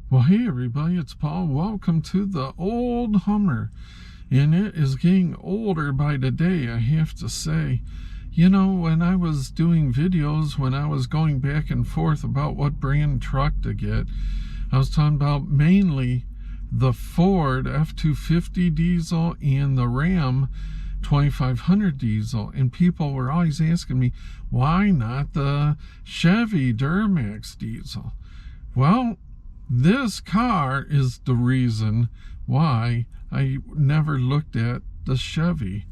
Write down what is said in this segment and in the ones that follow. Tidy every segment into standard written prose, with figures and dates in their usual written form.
Well, hey everybody, it's Paul. Welcome to the old Hummer. And it is getting older by the day, I have to say. You know, when I was doing videos, when I was going back and forth about what brand truck to get, I was talking about mainly the Ford F-250 diesel and the Ram 2500 diesel. And people were always asking me, why not the Chevy Duramax diesel? Well, this car is the reason why I never looked at the Chevy.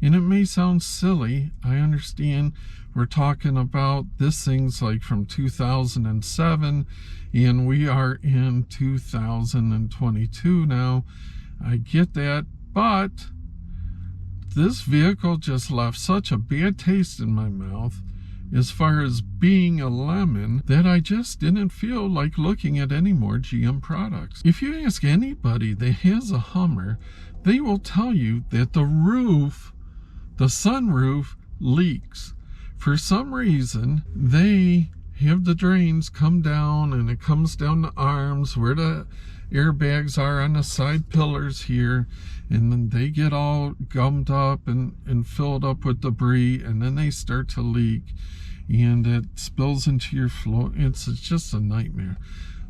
And it may sound silly. I understand we're talking about this thing's like from 2007 and we are in 2022 now. I get that, but this vehicle just left such a bad taste in my mouth as far as being a lemon that I just didn't feel like looking at any more GM products. If you ask anybody that has a Hummer, they will tell you that the roof, the sunroof, leaks. For some reason, they have the drains come down and it comes down the arms where the airbags are on the side pillars here, and then they get all gummed up and filled up with debris, and then they start to leak and it spills into your floor. It's just a nightmare.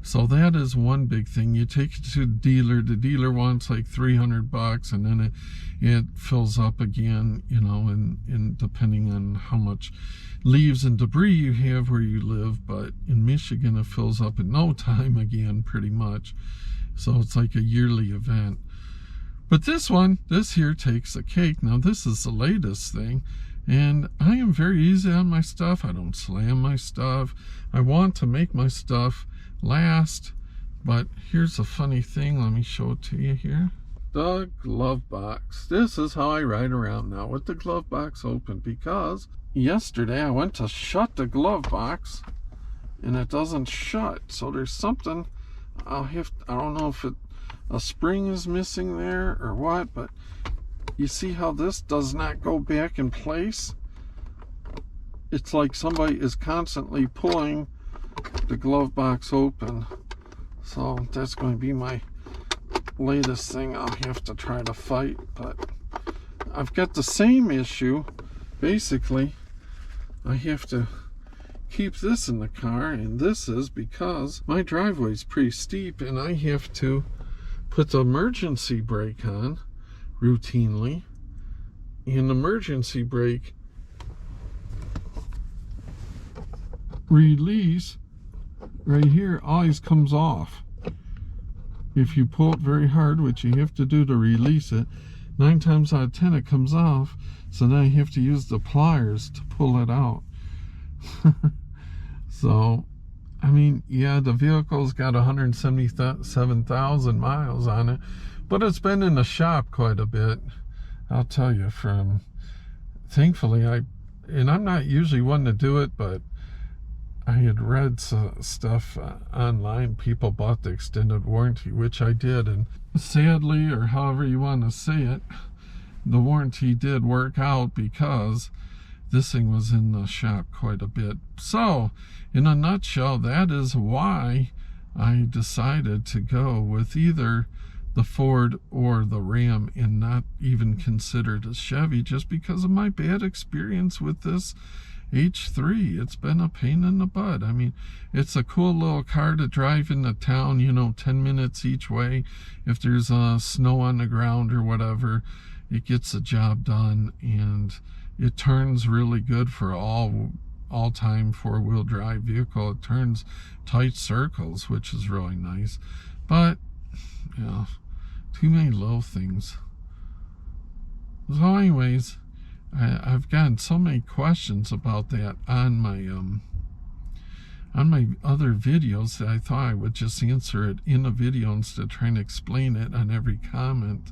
So that is one big thing. You take it to the dealer wants like $300, and then it fills up again, you know, and depending on how much leaves and debris you have where you live. But in Michigan it fills up in no time again, pretty much. So it's like a yearly event. But this here takes the cake. Now this is the latest thing, and I am very easy on my stuff. I don't slam my stuff. I want to make my stuff last. But here's a funny thing. Let me show it to you here. The glove box. This is how I ride around now, with the glove box open, because yesterday I went to shut the glove box and it doesn't shut. So there's something I don't know if a spring is missing there or what, but you see how this does not go back in place? It's like somebody is constantly pulling the glove box open. So that's going to be my latest thing I'll have to try to fight. But I've got the same issue. Basically, I have to keep this in the car, and this is because my driveway is pretty steep and I have to put the emergency brake on routinely, and the emergency brake release right here always comes off. If you pull it very hard, which you have to do to release it, 9 times out of 10 it comes off, so then I have to use the pliers to pull it out. So I mean, yeah, the vehicle's got 177,000 miles on it, but it's been in the shop quite a bit. I'll tell you, thankfully, and I'm not usually one to do it, but I had read stuff online. People bought the extended warranty, which I did, and sadly, or however you want to say it, the warranty did work out because this thing was in the shop quite a bit. So, in a nutshell, that is why I decided to go with either the Ford or the Ram and not even consider the Chevy, just because of my bad experience with this H3. It's been a pain in the butt. I mean, it's a cool little car to drive into town, you know, 10 minutes each way. If there's snow on the ground or whatever, it gets the job done, and it turns really good for all-time four-wheel drive vehicle. It turns tight circles, which is really nice. But, you know, too many little things. So anyways, I've gotten so many questions about that on my other videos that I thought I would just answer it in a video instead of trying to explain it on every comment,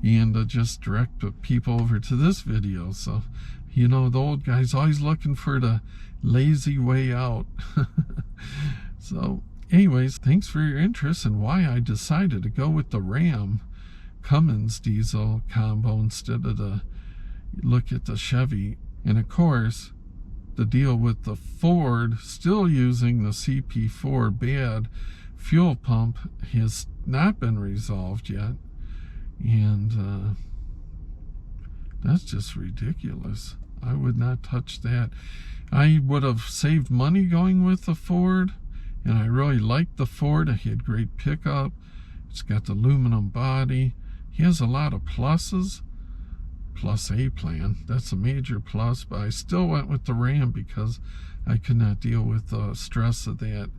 and just direct people over to this video. So, you know, the old guy's always looking for the lazy way out. So anyways, thanks for your interest and why I decided to go with the Ram Cummins diesel combo instead of the look at the Chevy. And of course, the deal with the Ford, still using the CP4 bad fuel pump has not been resolved yet, and that's just ridiculous. I would not touch that. I would have saved money going with the Ford, and I really liked the Ford. It had great pickup. It's got the aluminum body. He has a lot of pluses, plus A plan. That's a major plus, but I still went with the Ram because I could not deal with the stress of that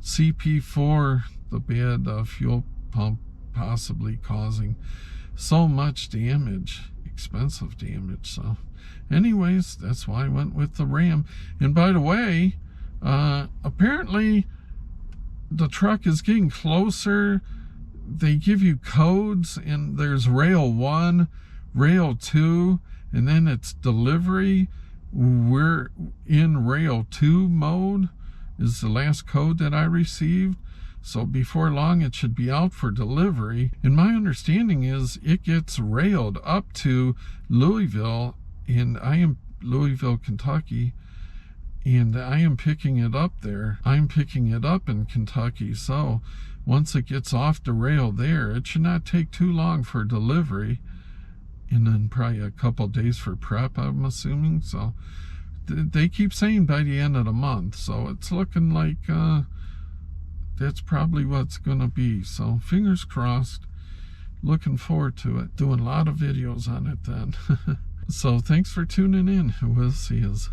CP4, the bad fuel pump possibly causing so much damage, expensive damage. So anyways, that's why I went with the Ram. And by the way, apparently the truck is getting closer. They give you codes, and there's rail 1, rail 2, and then it's delivery. We're in rail 2 mode is the last code that I received. So before long it should be out for delivery. And my understanding is it gets railed up to Louisville, and I am Louisville, Kentucky, and I am picking it up there. I'm picking it up in Kentucky. So once it gets off the rail there, it should not take too long for delivery, and then probably a couple days for prep, I'm assuming. So they keep saying by the end of the month, so it's looking like that's probably what's gonna be. So fingers crossed, looking forward to it, doing a lot of videos on it then. So thanks for tuning in. We'll see you.